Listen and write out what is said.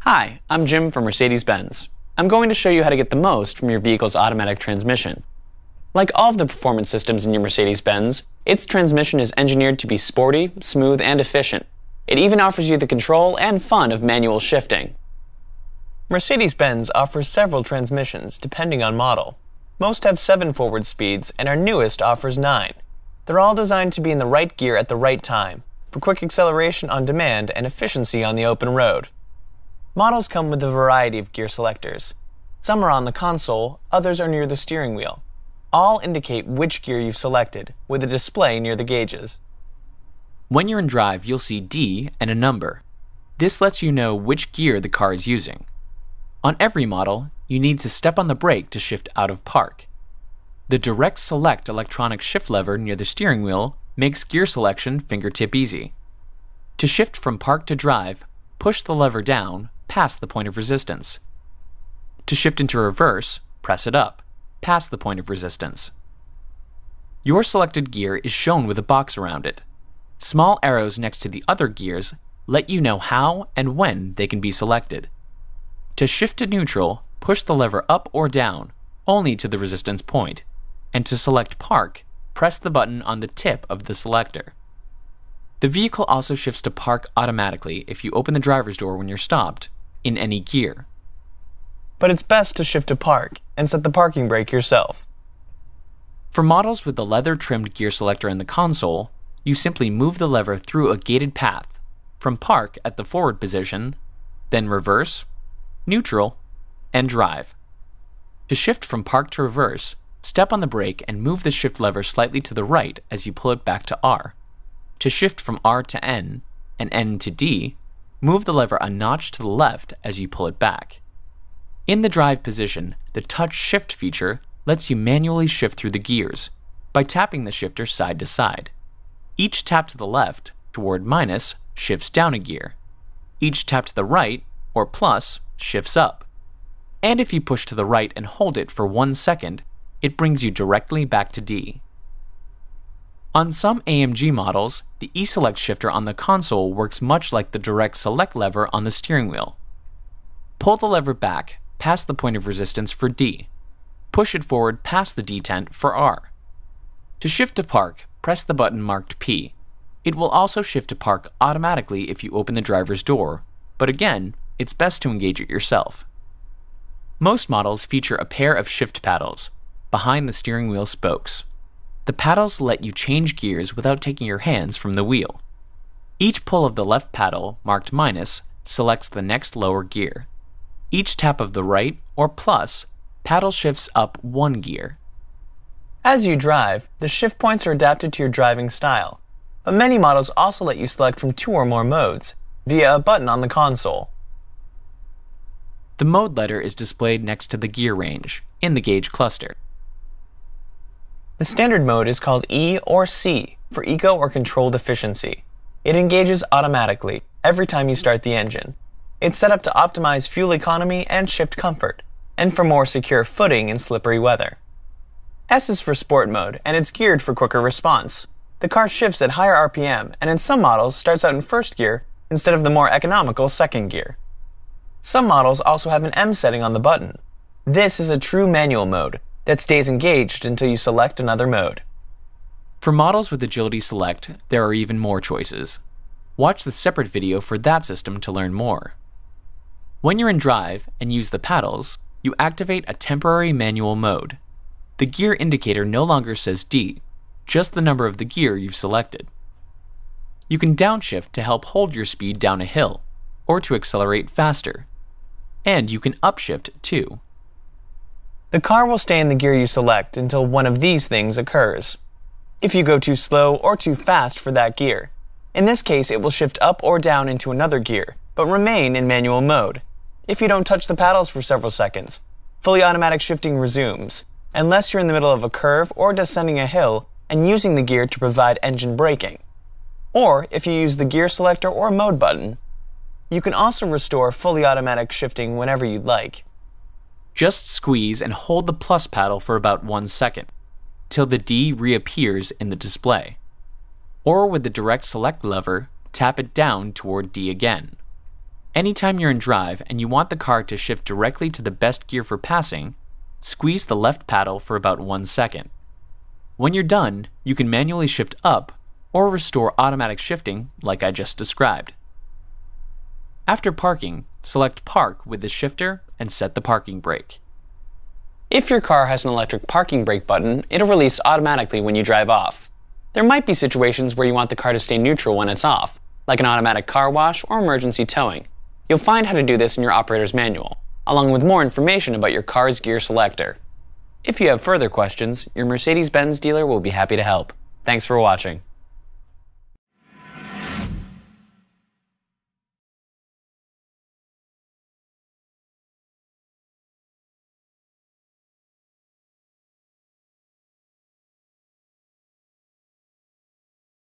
Hi, I'm Jim from Mercedes-Benz. I'm going to show you how to get the most from your vehicle's automatic transmission. Like all of the performance systems in your Mercedes-Benz, its transmission is engineered to be sporty, smooth, and efficient. It even offers you the control and fun of manual shifting. Mercedes-Benz offers several transmissions depending on model. Most have 7 forward speeds, and our newest offers 9. They're all designed to be in the right gear at the right time, for quick acceleration on demand and efficiency on the open road. Models come with a variety of gear selectors. Some are on the console, others are near the steering wheel. All indicate which gear you've selected, with a display near the gauges. When you're in drive, you'll see D and a number. This lets you know which gear the car is using. On every model, you need to step on the brake to shift out of park. The direct select electronic shift lever near the steering wheel makes gear selection fingertip easy. To shift from park to drive, push the lever down past the point of resistance. To shift into reverse, press it up, past the point of resistance. Your selected gear is shown with a box around it. Small arrows next to the other gears let you know how and when they can be selected. To shift to neutral, push the lever up or down, only to the resistance point. And to select park, press the button on the tip of the selector. The vehicle also shifts to park automatically if you open the driver's door when you're stopped, in any gear. But it's best to shift to park and set the parking brake yourself. For models with the leather-trimmed gear selector in the console, you simply move the lever through a gated path, from park at the forward position, then reverse, neutral, and drive. To shift from park to reverse, step on the brake and move the shift lever slightly to the right as you pull it back to R. To shift from R to N and N to D, move the lever a notch to the left as you pull it back. In the drive position, the touch shift feature lets you manually shift through the gears by tapping the shifter side to side. Each tap to the left, toward minus, shifts down a gear. Each tap to the right, or plus, shifts up. And if you push to the right and hold it for 1 second, it brings you directly back to D. On some AMG models, the E-Select shifter on the console works much like the direct select lever on the steering wheel. Pull the lever back past the point of resistance for D. Push it forward past the detent for R. To shift to park, press the button marked P. It will also shift to park automatically if you open the driver's door, but again, it's best to engage it yourself. Most models feature a pair of shift paddles behind the steering wheel spokes. The paddles let you change gears without taking your hands from the wheel. Each pull of the left paddle, marked minus, selects the next lower gear. Each tap of the right, or plus, paddle shifts up 1 gear. As you drive, the shift points are adapted to your driving style, but many models also let you select from 2 or more modes, via a button on the console. The mode letter is displayed next to the gear range, in the gauge cluster. The standard mode is called E or C for eco or controlled efficiency. It engages automatically every time you start the engine. It's set up to optimize fuel economy and shift comfort, and for more secure footing in slippery weather. S is for sport mode, and it's geared for quicker response. The car shifts at higher RPM, and in some models starts out in first gear instead of the more economical second gear. Some models also have an M setting on the button. This is a true manual mode that stays engaged until you select another mode. For models with Agility Select, there are even more choices. Watch the separate video for that system to learn more. When you're in drive and use the paddles, you activate a temporary manual mode. The gear indicator no longer says D, just the number of the gear you've selected. You can downshift to help hold your speed down a hill, or to accelerate faster. And you can upshift too. The car will stay in the gear you select until one of these things occurs. If you go too slow or too fast for that gear. In this case, it will shift up or down into another gear, but remain in manual mode. If you don't touch the paddles for several seconds, fully automatic shifting resumes, unless you're in the middle of a curve or descending a hill and using the gear to provide engine braking. Or if you use the gear selector or mode button. You can also restore fully automatic shifting whenever you'd like. Just squeeze and hold the plus paddle for about 1 second, till the D reappears in the display. Or with the direct select lever, tap it down toward D again. Anytime you're in drive and you want the car to shift directly to the best gear for passing, squeeze the left paddle for about 1 second. When you're done, you can manually shift up or restore automatic shifting like I just described. After parking, select Park with the shifter and set the parking brake. If your car has an electric parking brake button, it'll release automatically when you drive off. There might be situations where you want the car to stay neutral when it's off, like an automatic car wash or emergency towing. You'll find how to do this in your operator's manual, along with more information about your car's gear selector. If you have further questions, your Mercedes-Benz dealer will be happy to help. Thanks for watching.